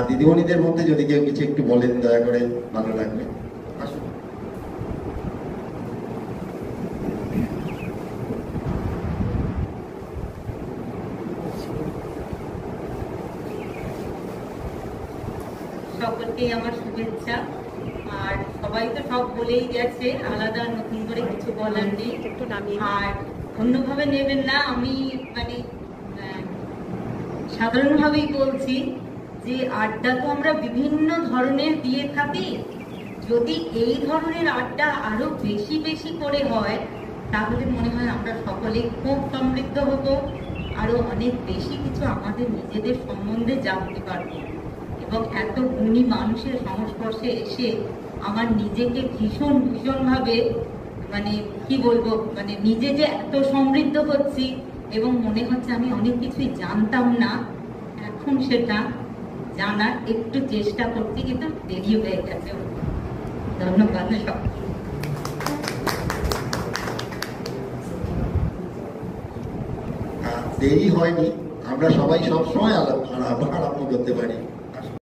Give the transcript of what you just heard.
দিদিমণিদের মধ্যে যদি কেউ কিছু একটু বলেন দয়া করে ভালো লাগবে। আসুন। সকলকেই আমার শুভেচ্ছা। আর সবাই তো সব বলেই গেছে, আলাদা নতুন করে কিছু বলার নেই। আর অন্যভাবে নেবেন না, আমি মানে সাধারণভাবেই বলছি যে আড্ডা তো আমরা বিভিন্ন ধরনের দিয়ে থাকি। যদি এই ধরনের আড্ডা আরো বেশি বেশি করে হয় তাহলে মনে হয় আমরা সকলেই খুব সমৃদ্ধ হব, আরো অনেক বেশি কিছু আমাদের নিজেদের সম্বন্ধে জানতে পারবো। এবং এত গুণী মানুষের সংস্পর্শে এসে আমার নিজেকে ভীষণ ভাবে মানে কি বলবো, মানে নিজে যে এত সমৃদ্ধ হচ্ছি এবং মনে হচ্ছে আমি অনেক কিছুই জানতাম না, এখন সেটা জানার একটু চেষ্টা করছি, কিন্তু দেরি হয়ে গেছে। ধন্যবাদ সব। দেরি হয়নি, আমরা সবাই সবসময় আলাপ করতে পারি।